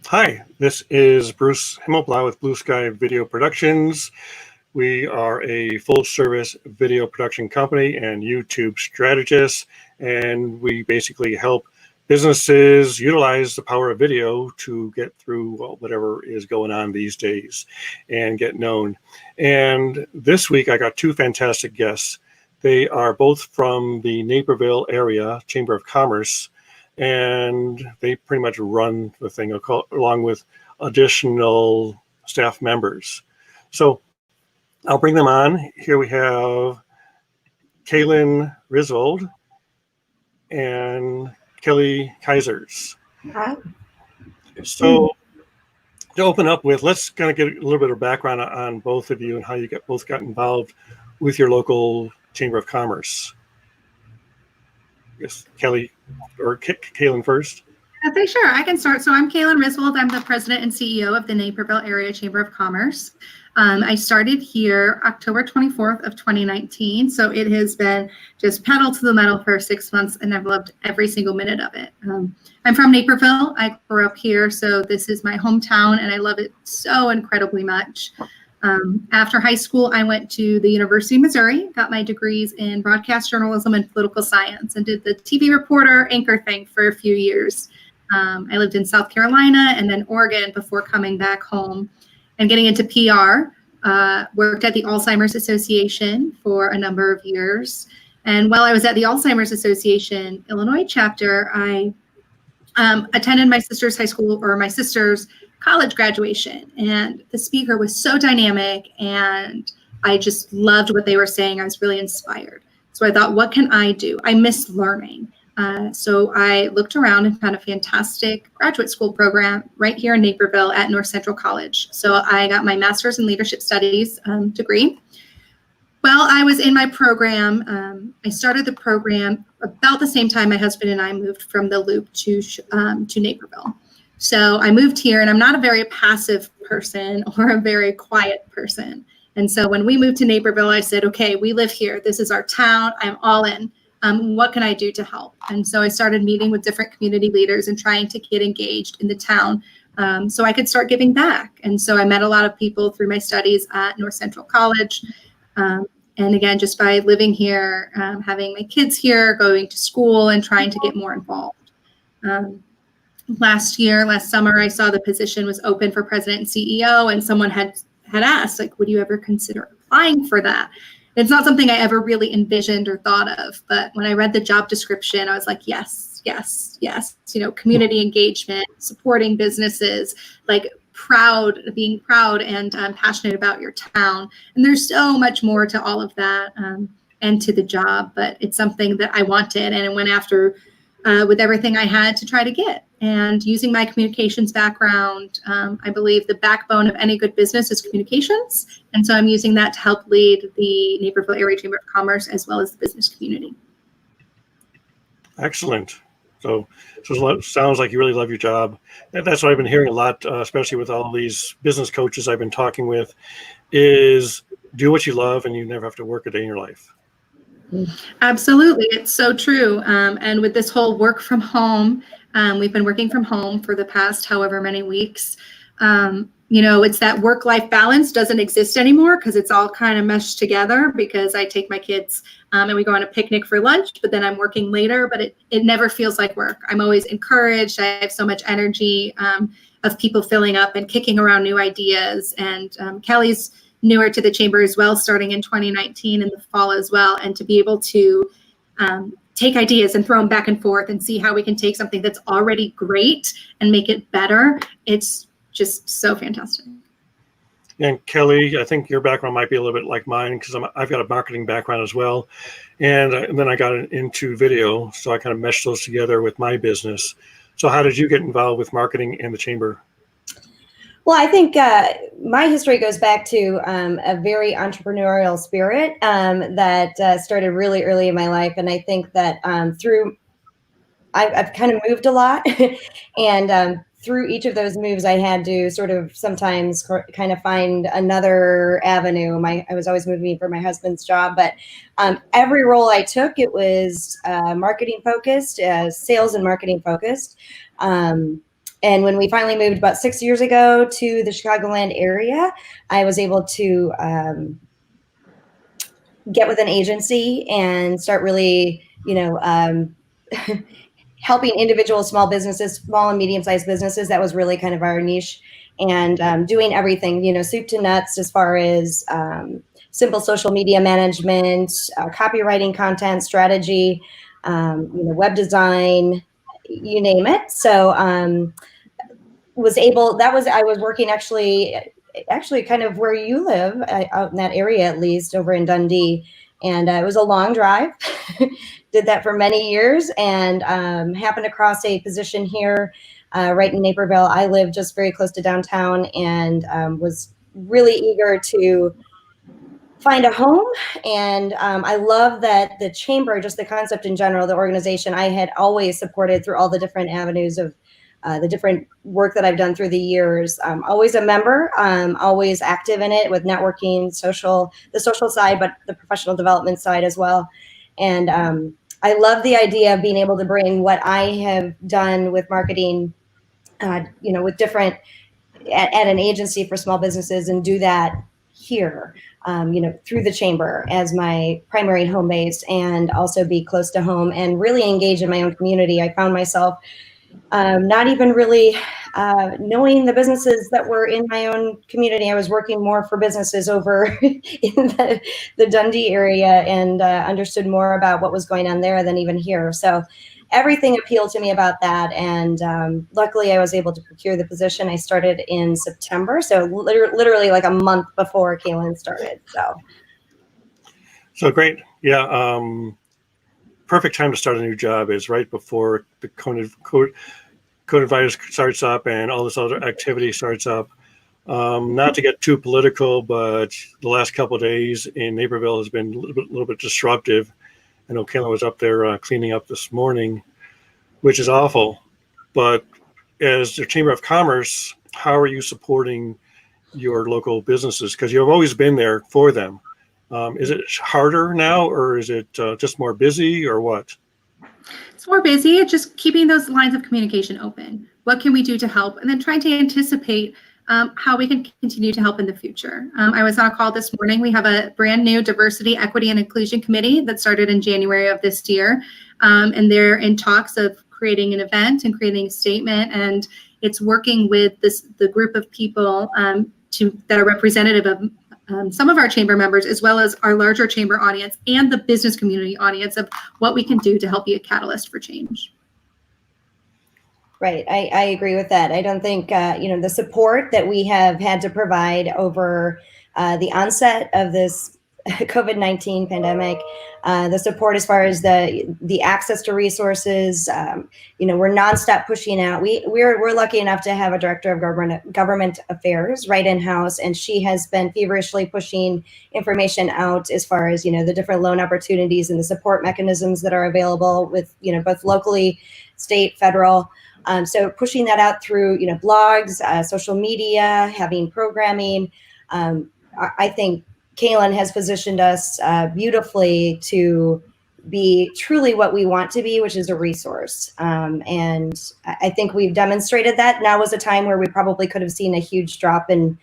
Hi, this is Bruce Himmelblau with Blue Sky Video Productions. We are a full-service video production company and YouTube strategist, and we basically help businesses utilize the power of video to get through whatever is going on these days and get known. And this week I got two fantastic guests. They are both from the Naperville Area Chamber of Commerce, and they pretty much run the thing along with additional staff members. So I'll bring them on. Here we have Kaylin Risvold and Kelli Keyzers. Hi. So to open up with, let's kind of get a little bit of background on both of you and how you both got involved with your local Chamber of Commerce. Yes, Kelli or Kaylin first. Okay, sure. I can start. So I'm Kaylin Risvold. I'm the president and CEO of the Naperville Area Chamber of Commerce. I started here October 24th of 2019. So it has been just pedal to the metal for 6 months, and I've loved every single minute of it. I'm from Naperville. I grew up here, so this is my hometown, and I love it so incredibly much. After high school, I went to the University of Missouri, got my degrees in broadcast journalism and political science, and did the TV reporter anchor thing for a few years. I lived in South Carolina and then Oregon before coming back home and getting into PR. Worked at the Alzheimer's Association for a number of years. And while I was at the Alzheimer's Association Illinois chapter, I attended my sister's high school, or my sister's college graduation, and the speaker was so dynamic and I just loved what they were saying. I was really inspired. So I thought, what can I do? I miss learning. So I looked around and found a fantastic graduate school program right here in Naperville at North Central College. So I got my master's in leadership studies degree. While I was in my program, I started the program about the same time my husband and I moved from the Loop to Naperville. So I moved here, and I'm not a very passive person or a very quiet person. And so when we moved to Naperville, I said, okay, we live here. This is our town. I'm all in. What can I do to help? And so I started meeting with different community leaders and trying to get engaged in the town so I could start giving back. And so I met a lot of people through my studies at North Central College. And again, just by living here, having my kids here, going to school, and trying to get more involved. Last summer, I saw the position was open for president and CEO, and someone had asked, like, would you ever consider applying for that? It's not something I ever really envisioned or thought of, but when I read the job description, I was like, yes, yes, yes. You know, community engagement, supporting businesses, like being proud and passionate about your town. And there's so much more to all of that and to the job, but it's something that I wanted, and I went after with everything I had to try to get. And using my communications background, I believe the backbone of any good business is communications. And so I'm using that to help lead the Naperville Area Chamber of Commerce as well as the business community. Excellent. So it sounds like you really love your job. That's what I've been hearing a lot, especially with all these business coaches I've been talking with, is do what you love and you never have to work a day in your life. Absolutely. It's so true. And with this whole work from home, we've been working from home for the past however many weeks. It's that work-life balance doesn't exist anymore because it's all kind of meshed together, because I take my kids and we go on a picnic for lunch, but then I'm working later, but it never feels like work. I'm always encouraged. I have so much energy of people filling up and kicking around new ideas. And Kelli's newer to the chamber as well, starting in 2019 in the fall as well. And to be able to take ideas and throw them back and forth and see how we can take something that's already great and make it better. It's just so fantastic. And Kelli, I think your background might be a little bit like mine, because I've got a marketing background as well. And then I got into video, so I kind of meshed those together with my business. So how did you get involved with marketing and the chamber? Well, I think my history goes back to a very entrepreneurial spirit that started really early in my life. And I think that I've kind of moved a lot. And through each of those moves, I had to sort of sometimes kind of find another avenue. I was always moving for my husband's job, but every role I took, it was marketing focused, sales and marketing focused. And when we finally moved about 6 years ago to the Chicagoland area, I was able to get with an agency and start really, helping individual small businesses, small and medium-sized businesses. That was really kind of our niche, and doing everything, soup to nuts, as far as simple social media management, copywriting, content strategy, web design, you name it. So I was working actually kind of where you live, out in that area, at least over in Dundee. And it was a long drive. Did that for many years, and happened across a position here right in Naperville. I live just very close to downtown, and was really eager to find a home. And I love that the chamber, just the concept in general, the organization, I had always supported through all the different avenues of the different work that I've done through the years. Always a member, always active in it with networking, the social side, but the professional development side as well. And I love the idea of being able to bring what I have done with marketing, with different, at an agency for small businesses, and do that here, through the chamber as my primary home base, and also be close to home and really engage in my own community. I found myself not even really knowing the businesses that were in my own community. I was working more for businesses over in the Dundee area, and understood more about what was going on there than even here. So everything appealed to me about that. And luckily I was able to procure the position. I started in September. So literally like a month before Kaylen started. So great. Yeah. Perfect time to start a new job is right before the coronavirus starts up and all this other activity starts up. Not to get too political, but the last couple of days in Naperville has been a little bit disruptive. I know Kaylen was up there cleaning up this morning, which is awful. But as the Chamber of Commerce, how are you supporting your local businesses? Because you've always been there for them. Is it harder now, or is it just more busy, or what? It's more busy. It's just keeping those lines of communication open. What can we do to help? And then trying to anticipate how we can continue to help in the future. I was on a call this morning. We have a brand new diversity, equity, and inclusion committee that started in January of this year. And they're in talks of creating an event and creating a statement. And it's working with the group of people that are representative of some of our chamber members, as well as our larger chamber audience and the business community audience, of what we can do to help be a catalyst for change. Right. I agree with that. I don't think, the support that we have had to provide over the onset of this COVID-19 pandemic, the support as far as the access to resources, we're nonstop pushing out. We're lucky enough to have a director of government affairs right in-house, and she has been feverishly pushing information out as far as, the different loan opportunities and the support mechanisms that are available with, both locally, state, federal. So pushing that out through, blogs, social media, having programming. I think Kaylen has positioned us beautifully to be truly what we want to be, which is a resource. And I think we've demonstrated that. Now was a time where we probably could have seen a huge drop in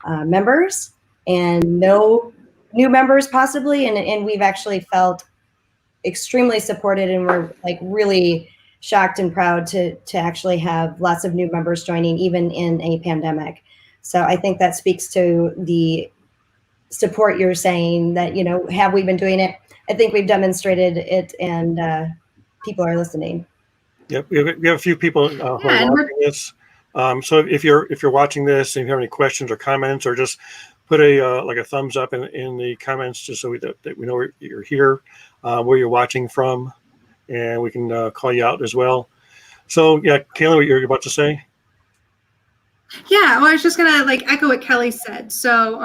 members and no new members possibly. And we've actually felt extremely supported, and we're like really shocked and proud to actually have lots of new members joining, even in a pandemic. So I think that speaks to the support you're saying that, have we been doing it? I think we've demonstrated it, and people are listening. Yep, we have a few people who are watching this. So if you're watching this and you have any questions or comments, or just put a thumbs up in the comments, just so that we know you're here, where you're watching from, and we can call you out as well. So yeah, Kaylen, what you're about to say? Yeah, well, I was just gonna echo what Kelly said. So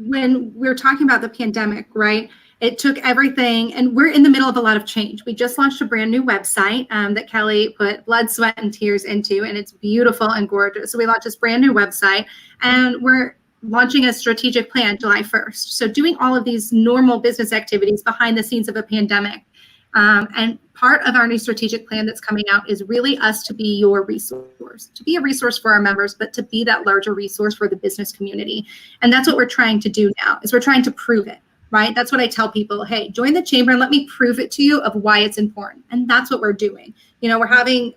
when we're talking about the pandemic, right, it took everything, and we're in the middle of a lot of change. We just launched a brand new website that Kelly put blood, sweat, and tears into, and it's beautiful and gorgeous. So we launched this brand new website, and we're launching a strategic plan July 1st. So doing all of these normal business activities behind the scenes of a pandemic. And part of our new strategic plan that's coming out is really us to be your resource, to be a resource for our members, but to be that larger resource for the business community. And that's what we're trying to do now, is we're trying to prove it, right? That's what I tell people. Hey, join the chamber and let me prove it to you of why it's important. And that's what we're doing. We're having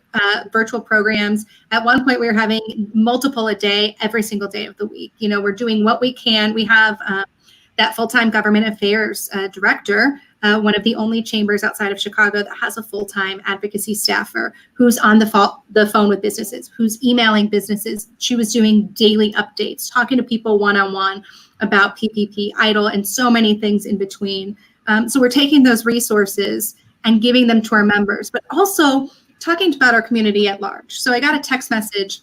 virtual programs. At one point, we were having multiple a day, every single day of the week. We're doing what we can. We have that full-time government affairs director, one of the only chambers outside of Chicago that has a full-time advocacy staffer who's on the phone with businesses, who's emailing businesses. She was doing daily updates, talking to people one-on-one about PPP, EIDL, and so many things in between. So we're taking those resources and giving them to our members, but also talking about our community at large. So I got a text message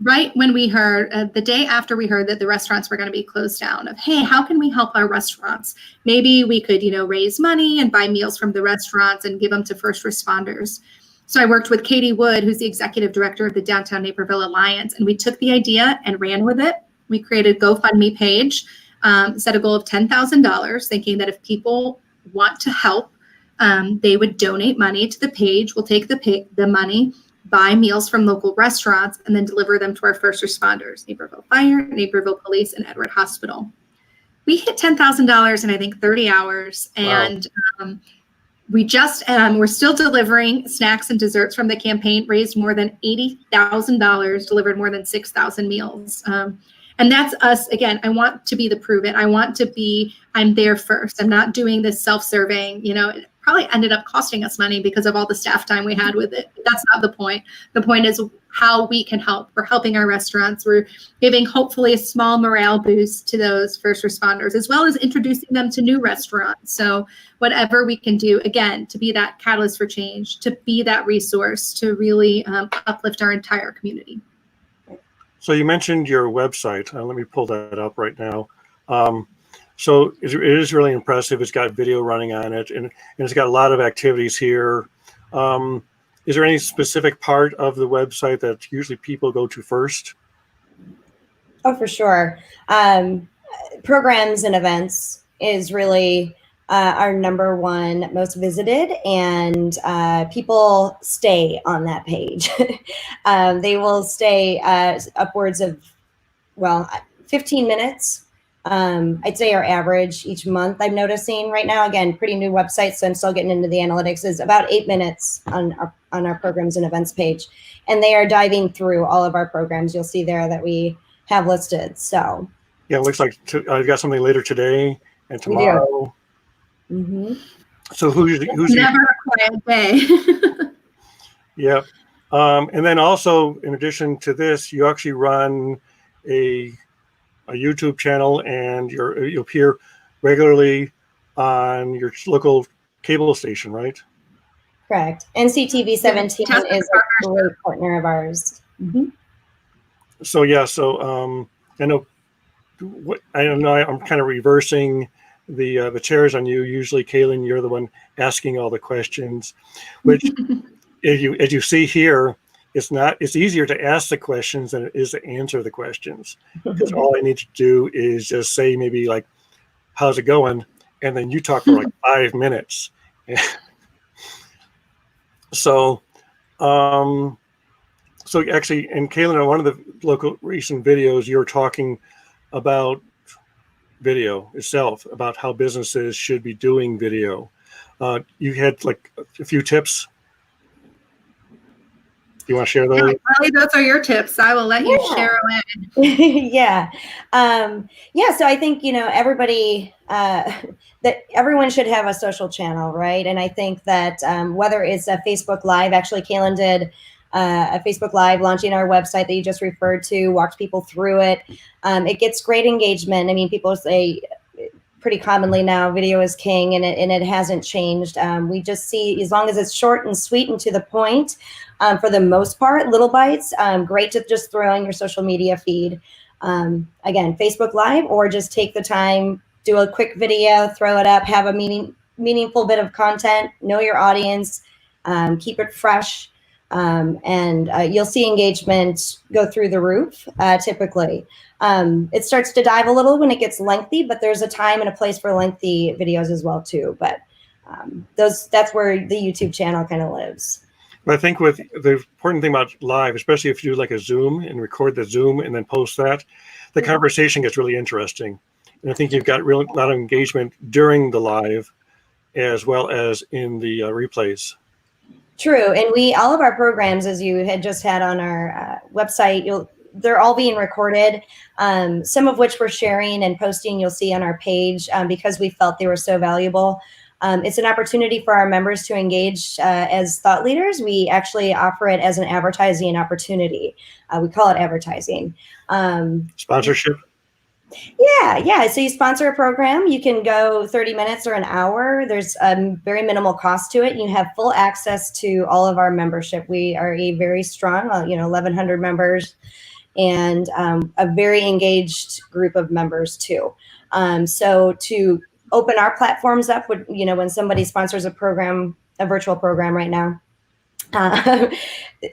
right when we heard, the day after we heard that the restaurants were going to be closed down, of, hey, how can we help our restaurants? Maybe we could, raise money and buy meals from the restaurants and give them to first responders. So I worked with Katie Wood, who's the executive director of the Downtown Naperville Alliance, and we took the idea and ran with it. We created a GoFundMe page, set a goal of $10,000, thinking that if people want to help, they would donate money to the page. We'll take the money, buy meals from local restaurants, and then deliver them to our first responders, Naperville Fire, Naperville Police, and Edward Hospital. We hit $10,000 in, I think, 30 hours. And we're still delivering snacks and desserts from the campaign, raised more than $80,000, delivered more than 6,000 meals. And that's us. Again, I want to be the prove it. I want to be, I'm there first. I'm not doing this self-serving, it probably ended up costing us money because of all the staff time we had with it. But that's not the point. The point is how we can help. We're helping our restaurants. We're giving hopefully a small morale boost to those first responders, as well as introducing them to new restaurants. So whatever we can do, again, to be that catalyst for change, to be that resource, to really uplift our entire community. So you mentioned your website. Let me pull that up right now. So it is really impressive. It's got video running on it, and it's got a lot of activities here. Is there any specific part of the website that usually people go to first? Oh, for sure. Programs and events is really our number one most visited, and people stay on that page. They will stay upwards of, 15 minets. I'd say our average each month, I'm noticing right now, again, pretty new website, so I'm still getting into the analytics, is about 8 minutes on our programs and events page. And they are diving through all of our programs. You'll see there that we have listed. So yeah, it looks like I've got something later today and tomorrow. Mm-hmm. So who's never a quiet day. Yeah. And then also, in addition to this, you actually run a YouTube channel, and you appear regularly on your local cable station, right? Correct. NCTV 17 is a great partner of ours. Mm-hmm. So yeah, I know. I'm kind of reversing the chairs on you. Usually, Kaylin, you're the one asking all the questions, which, as you see here, it's easier to ask the questions than it is to answer the questions. Because all I need to do is just say maybe like, how's it going? And then you talk for like 5 minutes. So actually, and Kaylin, on one of the local recent videos, you were talking about video itself, about how businesses should be doing video. You had like a few tips. Do you want to share those? Yeah, Kelly, those are your tips. I will let you share away. Yeah. So I think, everybody, that everyone should have a social channel, right? And I think that whether it's a Facebook Live, actually Kaylin did a Facebook Live launching our website that you just referred to, walked people through it. It gets great engagement. I mean, people say pretty commonly now, video is king, and it hasn't changed. We just see, as long as it's short and sweet and to the point, for the most part, little bites, great to just throw on your social media feed. Again, Facebook Live, or just take the time, do a quick video, throw it up, have a meaningful bit of content, know your audience, keep it fresh, and you'll see engagement go through the roof, typically. It starts to dive a little when it gets lengthy, but there's a time and a place for lengthy videos as well, too. But that's where the YouTube channel kind of lives. But I think with the important thing about live, especially if you do like a Zoom and record the Zoom and then post that, the conversation gets really interesting. And I think you've got a lot of engagement during the live as well as in the replays. True. And all of our programs, as you had just had on our website, they're all being recorded, some of which we're sharing and posting, you'll see on our page, because we felt they were so valuable. It's an opportunity for our members to engage as thought leaders. We actually offer it as an advertising opportunity. We call it advertising. Sponsorship? Yeah. So you sponsor a program, you can go 30 minutes or an hour. There's very minimal cost to it. You have full access to all of our membership. We are a very strong, 1,100 members, and a very engaged group of members too. So to open our platforms up, when somebody sponsors a virtual program right now,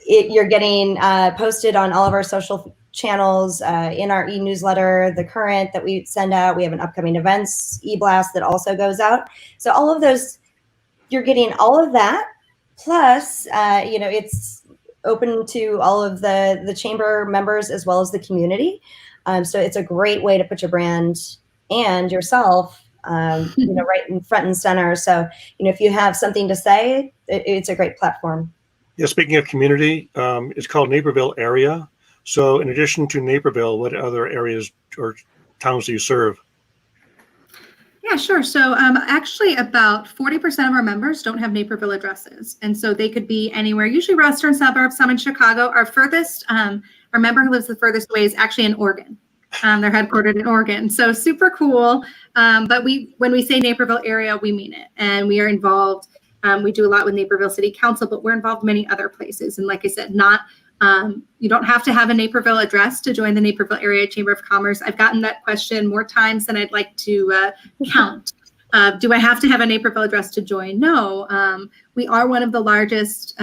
you're getting posted on all of our social channels, in our e-newsletter, The Current, that we send out. We have an upcoming events e-blast that also goes out. So all of those, you're getting all of that. Plus, it's open to all of the chamber members as well as the community. So it's a great way to put your brand and yourself, right in front and center. So, if you have something to say, it's a great platform. Yeah, speaking of community, it's called Naperville Area. So in addition to Naperville, what other areas or towns do you serve? Yeah, sure. So actually about 40% of our members don't have Naperville addresses. And so they could be anywhere, usually western suburbs, some in Chicago. Our furthest, our member who lives the furthest away is actually in Oregon. They're headquartered in Oregon. So super cool. But when we say Naperville area, we mean it. And we are involved. We do a lot with Naperville City Council, but we're involved in many other places. And like I said, you don't have to have a Naperville address to join the Naperville Area Chamber of Commerce. I've gotten that question more times than I'd like to count. Do I have to have a Naperville address to join? No. We are one of the largest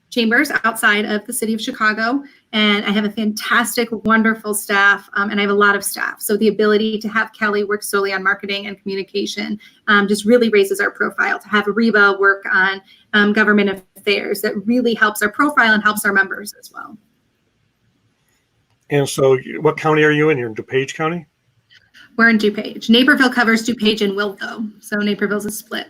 chambers outside of the city of Chicago, and I have a fantastic, wonderful staff, and I have a lot of staff. So the ability to have Kelly work solely on marketing and communication just really raises our profile. To have Reba work on government affairs, that really helps our profile and helps our members as well. And so what county are you in? You're in DuPage County? We're in DuPage. Naperville covers DuPage and Wilco. So Naperville's a split.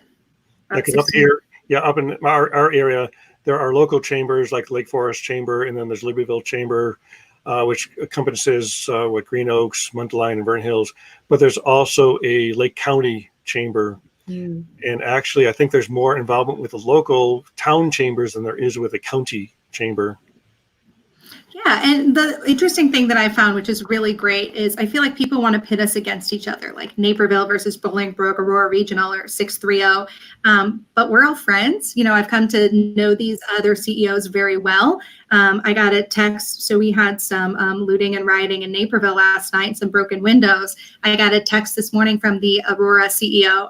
Because up here, up in our area, there are local chambers like Lake Forest Chamber, and then there's Libertyville Chamber, which encompasses Green Oaks, Munteline, and Vernon Hills. But there's also a Lake County Chamber. And actually, I think there's more involvement with the local town chambers than there is with the county chamber. Yeah, and the interesting thing that I found, which is really great, is I feel like people want to pit us against each other, like Naperville versus Bolingbrook, Aurora Regional, or 630. But we're all friends. I've come to know these other CEOs very well. I got a text. So we had some looting and rioting in Naperville last night, some broken windows. I got a text this morning from the Aurora CEO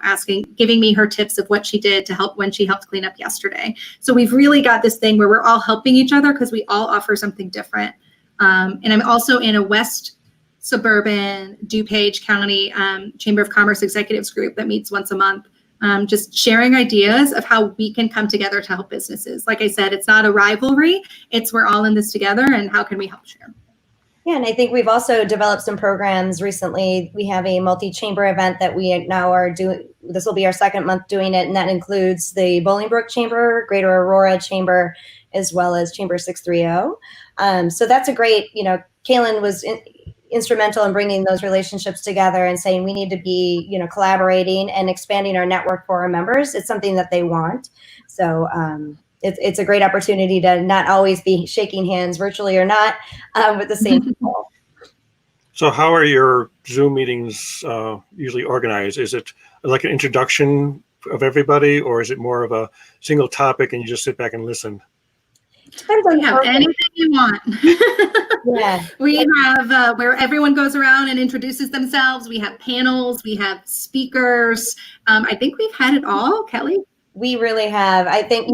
giving me her tips of what she did to help when she helped clean up yesterday. So we've really got this thing where we're all helping each other because we all offer something different. And I'm also in a West suburban DuPage County Chamber of Commerce executives group that meets once a month, just sharing ideas of how we can come together to help businesses. Like I said, it's not a rivalry. It's we're all in this together, and how can we help share? Yeah, and I think we've also developed some programs recently. We have a multi-chamber event that we now are doing. This will be our second month doing it, and that includes the Bolingbrook Chamber, Greater Aurora Chamber, as well as Chamber 630. So that's a great, Kaylen was instrumental in bringing those relationships together and saying we need to be, collaborating and expanding our network for our members. It's something that they want. So it's a great opportunity to not always be shaking hands, virtually or not, with the same people. So how are your Zoom meetings usually organized? Is it like an introduction of everybody, or is it more of a single topic and you just sit back and listen? Depends on we have anything you want. Yeah. We have where everyone goes around and introduces themselves. We have panels. We have speakers. I think we've had it all, Kelly. we really have, I think,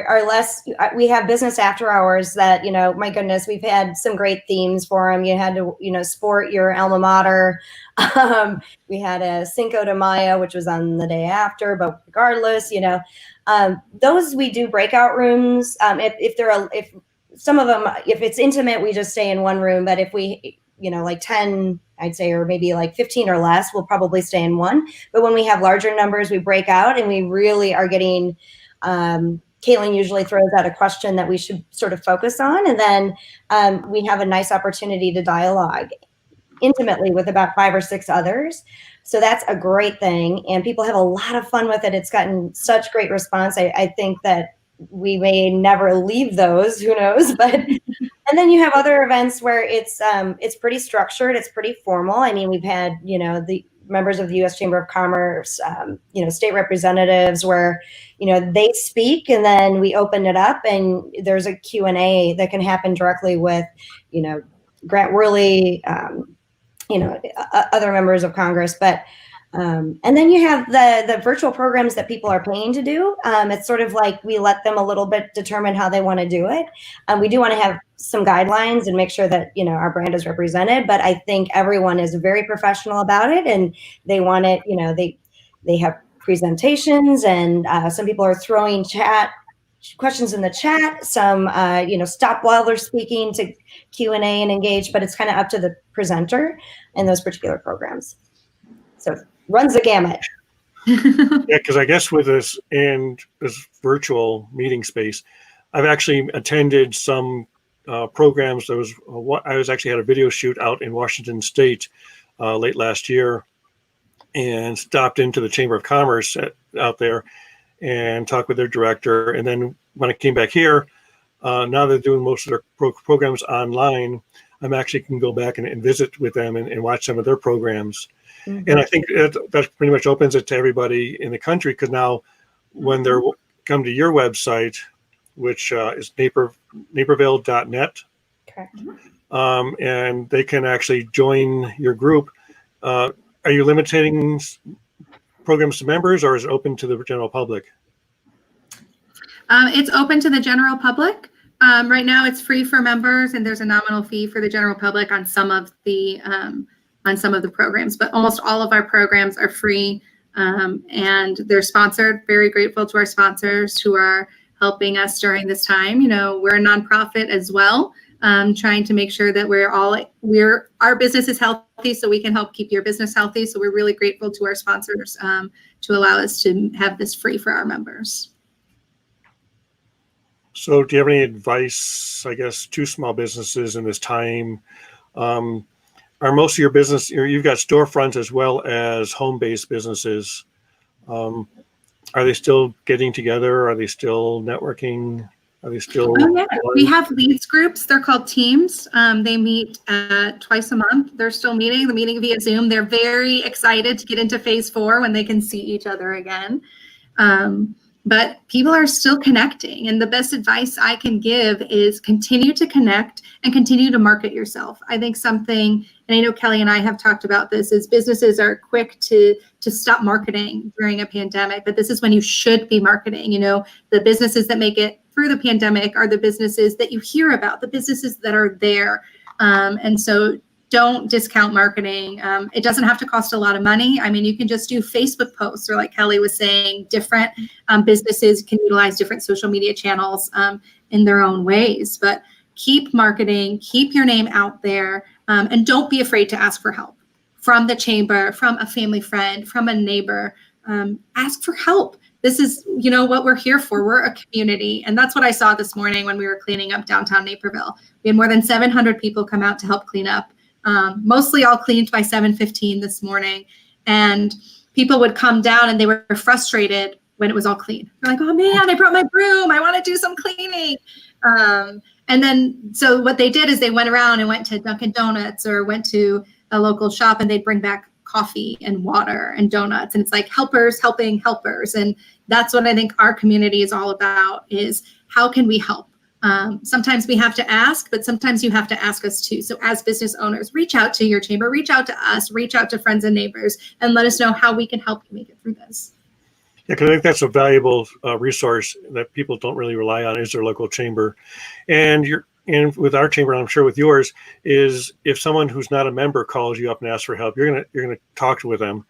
our less, we have business after hours that, my goodness, we've had some great themes for them. You had to, sport your alma mater. We had a Cinco de Mayo, which was on the day after, but regardless, those we do breakout rooms. If some of them, if it's intimate, we just stay in one room. But if we, like 10, I'd say, or maybe like 15 or less, we'll probably stay in one. But when we have larger numbers, we break out, and we really are getting, Kaylin usually throws out a question that we should sort of focus on. And then we have a nice opportunity to dialogue intimately with about 5 or 6 others. So that's a great thing. And people have a lot of fun with it. It's gotten such great response. I think that we may never leave those, who knows, but, and then you have other events where it's pretty structured. It's pretty formal. I mean, we've had, the members of the U.S. Chamber of Commerce, state representatives where, they speak, and then we open it up, and there's a Q&A that can happen directly with, Grant Worley, other members of Congress, but and then you have the virtual programs that people are paying to do. It's sort of like we let them a little bit determine how they want to do it. We do want to have some guidelines and make sure that our brand is represented. But I think everyone is very professional about it, and they want it. They have presentations, and some people are throwing questions in the chat. Some stop while they're speaking to Q&A and engage. But it's kind of up to the presenter in those particular programs. So runs the gamut. Yeah, because I guess with this and this virtual meeting space, I've actually attended some programs. I actually had a video shoot out in Washington State late last year, and stopped into the Chamber of Commerce out there and talked with their director. And then when I came back here, now they're doing most of their programs online. I'm actually can go back and visit with them and watch some of their programs. Mm-hmm. And I think that pretty much opens it to everybody in the country, because now when they come to your website, which is naperville.net, correct. And they can actually join your group. Are you limiting programs to members, or is it open to the general public? It's open to the general public. Right now, it's free for members, and there's a nominal fee for the general public on some of the programs. But almost all of our programs are free, and they're sponsored. Very grateful to our sponsors who are helping us during this time. We're a nonprofit as well, trying to make sure that our business is healthy, so we can help keep your business healthy. So we're really grateful to our sponsors to allow us to have this free for our members. So do you have any advice, I guess, to small businesses in this time? Are most of your business, you've got storefronts as well as home-based businesses. Are they still getting together? Are they still networking? Are they still? Oh, yeah. We have leads groups. They're called teams. They meet twice a month. They're still meeting. The meeting via Zoom. They're very excited to get into phase 4 when they can see each other again. But people are still connecting. And the best advice I can give is continue to connect and continue to market yourself. I think something, and I know Kelly and I have talked about this, is businesses are quick to stop marketing during a pandemic, but this is when you should be marketing. The businesses that make it through the pandemic are the businesses that you hear about, the businesses that are there. And so don't discount marketing. It doesn't have to cost a lot of money. I mean, you can just do Facebook posts, or like Kelly was saying, different businesses can utilize different social media channels in their own ways. But keep marketing, keep your name out there, and don't be afraid to ask for help from the chamber, from a family friend, from a neighbor. Ask for help. This is, what we're here for. We're a community. And that's what I saw this morning when we were cleaning up downtown Naperville. We had more than 700 people come out to help clean up. Mostly all cleaned by 7:15 this morning. And people would come down and they were frustrated when it was all clean. They're like, oh man, I brought my broom. I want to do some cleaning. And then, so what they did is they went around and went to Dunkin' Donuts or went to a local shop, and they'd bring back coffee and water and donuts. And it's like helpers helping helpers. And that's what I think our community is all about, is how can we help? Sometimes we have to ask, but sometimes you have to ask us too. So as business owners, reach out to your chamber, reach out to us, reach out to friends and neighbors, and let us know how we can help you make it through this. Yeah, because I think that's a valuable resource that people don't really rely on is their local chamber. And with our chamber, I'm sure with yours, is if someone who's not a member calls you up and asks for help, you're gonna talk with them.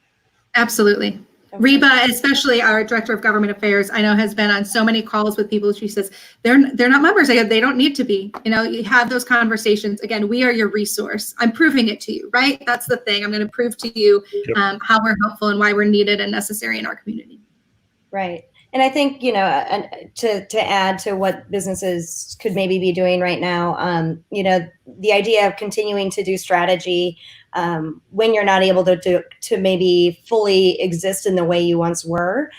Absolutely. Okay. Reba, especially our director of government affairs, I know has been on so many calls with people. She says they're not members. They don't need to be. You have those conversations. Again, we are your resource. I'm proving it to you, right? That's the thing. I'm going to prove to you how we're helpful and why we're needed and necessary in our community. Right. And I think, and to add to what businesses could maybe be doing right now, the idea of continuing to do strategy when you're not able to maybe fully exist in the way you once were,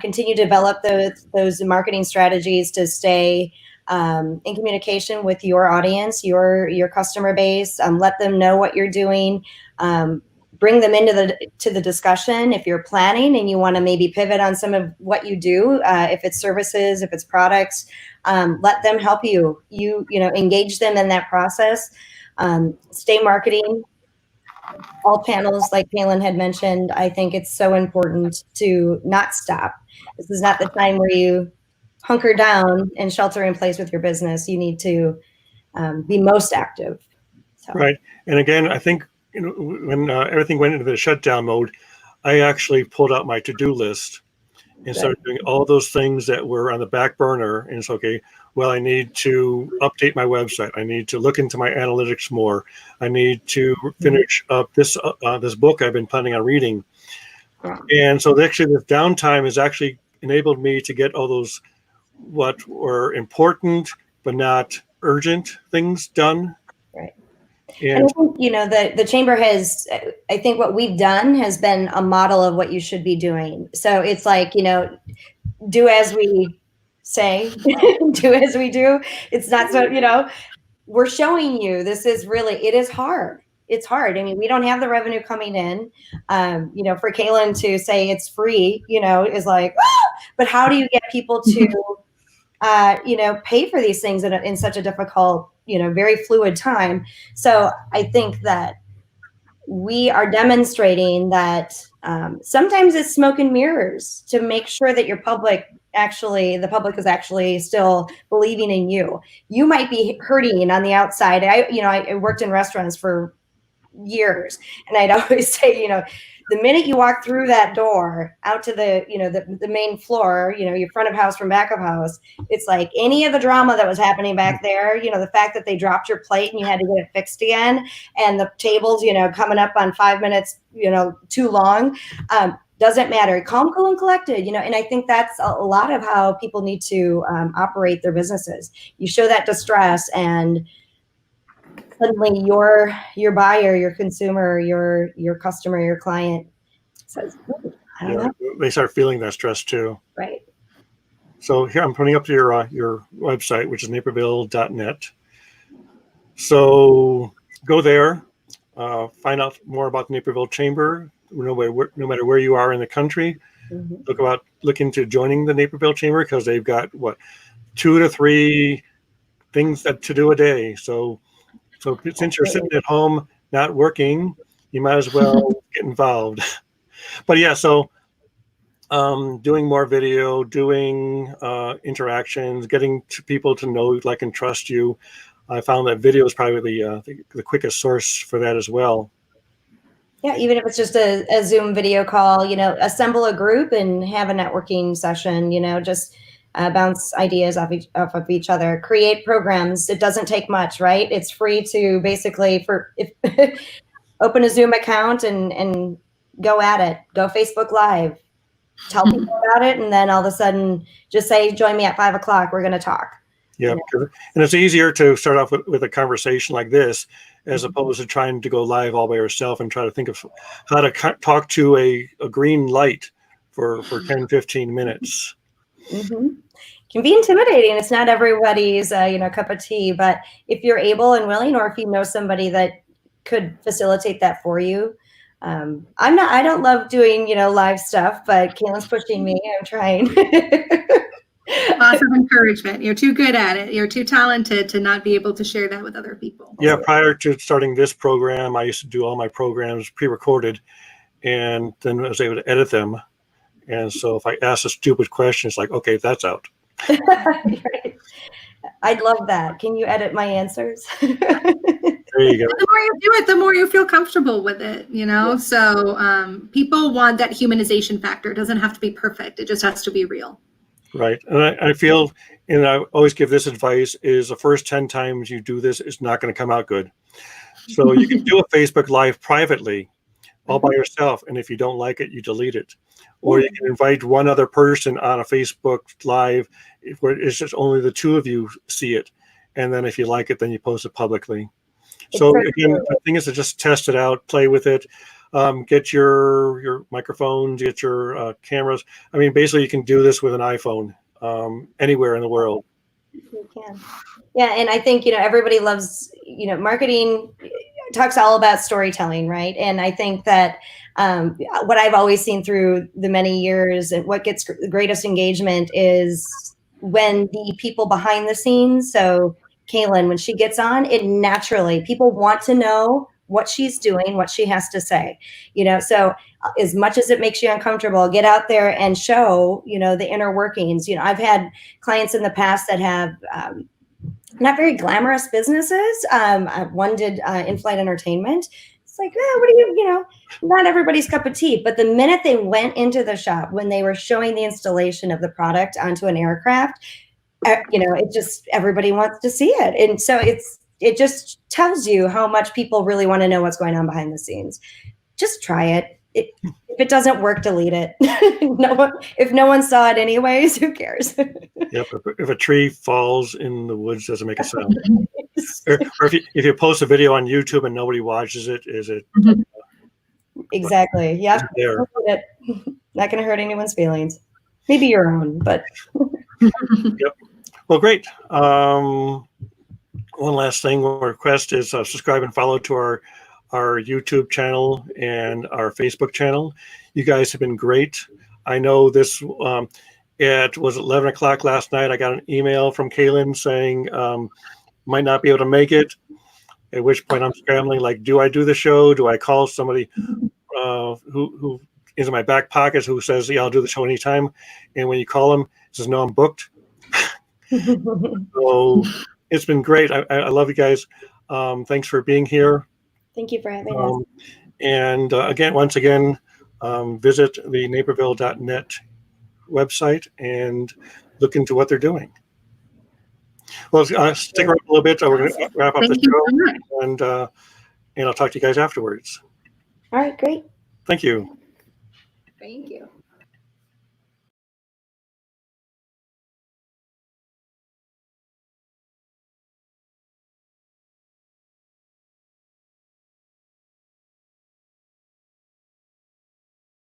continue to develop those marketing strategies to stay in communication with your audience, your customer base, let them know what you're doing, bring them into the discussion. If you're planning and you want to maybe pivot on some of what you do, if it's services, if it's products, let them help you. Engage them in that process. Stay marketing all channels, like Kaylin had mentioned. I think it's so important to not stop. This is not the time where you hunker down and shelter in place with your business. You need to be most active. So. Right. And again, I think when everything went into the shutdown mode, I actually pulled out my to-do list and started doing all those things that were on the back burner. And it's okay, well, I need to update my website. I need to look into my analytics more. I need to finish up this book I've been planning on reading. And so actually the downtime has actually enabled me to get all those what were important but not urgent things done. Right. And I think, the chamber has, I think what we've done has been a model of what you should be doing. So it's like, do as we say, do as we do. It's not so, we're showing you this is really, it is hard. It's hard. I mean, we don't have the revenue coming in, for Kaylin to say it's free, is like, but how do you get people to, pay for these things in such a difficult, very fluid time. So I think that we are demonstrating that sometimes it's smoke and mirrors to make sure that the public is actually still believing in you. You might be hurting on the outside. I worked in restaurants for years, and I'd always say, the minute you walk through that door out to the main floor, your front of house from back of house, it's like any of the drama that was happening back there, the fact that they dropped your plate and you had to get it fixed again, and the tables, coming up on 5 minutes, too long, doesn't matter. Calm, cool, and collected, and I think that's a lot of how people need to operate their businesses. You show that distress, and suddenly your buyer, your consumer, your customer, your client says, I don't know. They start feeling that stress too. Right. So here I'm putting up your website, which is naperville.net. So go there, find out more about the Naperville Chamber. No matter where you are in the country, look into joining the Naperville Chamber, because they've got 2 to 3 things to do a day. So since you're sitting at home not working, you might as well get involved. But yeah, so doing more video, doing interactions, getting people to know, like, and trust you. I found that video is probably the quickest source for that as well. Yeah, even if it's just a Zoom video call, assemble a group and have a networking session, just bounce ideas off of each other, create programs. It doesn't take much, right? It's free to basically open a Zoom account and go at it. Go Facebook Live, tell people about it, and then all of a sudden just say, join me at 5 o'clock. We're going to talk. Yeah, and it's easier to start off with a conversation like this, as opposed to trying to go live all by yourself and try to think of how to talk to a green light for 10, 15 minutes. Can be intimidating. It's not everybody's cup of tea, but if you're able and willing, or if you know somebody that could facilitate that for you. I don't love doing live stuff, but Kaylin's pushing me. I'm trying. Awesome encouragement. You're too good at it. You're too talented to not be able to share that with other people. Yeah, prior to starting this program, I used to do all my programs pre-recorded, and then I was able to edit them And so if I ask a stupid question, it's like, okay, that's out. Right. I'd love that. Can you edit my answers? There you go. The more you do it, the more you feel comfortable with it, you know? Yeah. So people want that humanization factor. It doesn't have to be perfect. It just has to be real. Right. And I feel, and I always give this advice, is the first 10 times you do this is not going to come out good. So you can do a Facebook Live privately all by yourself. And if you don't like it, you delete it. Or you can invite one other person on a Facebook Live where it's just only the two of you see it. And then if you like it, then you post it publicly. So again, the thing is to just test it out, play with it, get your microphones, get your cameras. I mean, basically you can do this with an iPhone anywhere in the world. You can. Yeah. And I think, everybody loves, marketing talks all about storytelling, right? And I think that what I've always seen through the many years and what gets the greatest engagement is when the people behind the scenes, so Kaylin, when she gets on, it naturally, people want to know what she's doing, what she has to say, so as much as it makes you uncomfortable, get out there and show, the inner workings. I've had clients in the past that have not very glamorous businesses. One did in-flight entertainment. It's like, what do you, not everybody's cup of tea. But the minute they went into the shop, when they were showing the installation of the product onto an aircraft, it just, everybody wants to see it. And so it just tells you how much people really want to know what's going on behind the scenes. Just try it. If it doesn't work, delete it. If no one saw it anyways, who cares? Yep. If a tree falls in the woods, doesn't make a sound. or if you post a video on YouTube and nobody watches it, is it? Exactly. Yeah. Not going to hurt anyone's feelings. Maybe your own, but. Yep. Well, great. One last thing, our request is subscribe and follow to our YouTube channel and our Facebook channel. You guys have been great. I know this, it was 11 o'clock last night. I got an email from Kaylin saying, might not be able to make it, at which point I'm scrambling, like, do I do the show? Do I call somebody who is in my back pocket who says, yeah, I'll do the show anytime? And when you call them, it says, no, I'm booked. So it's been great. I love you guys. Thanks for being here. Thank you for having us. And once again, visit the naperville.net website and look into what they're doing. Well, stick around a little bit. We're going to wrap up the show, and I'll talk to you guys afterwards. All right, great. Thank you. Thank you.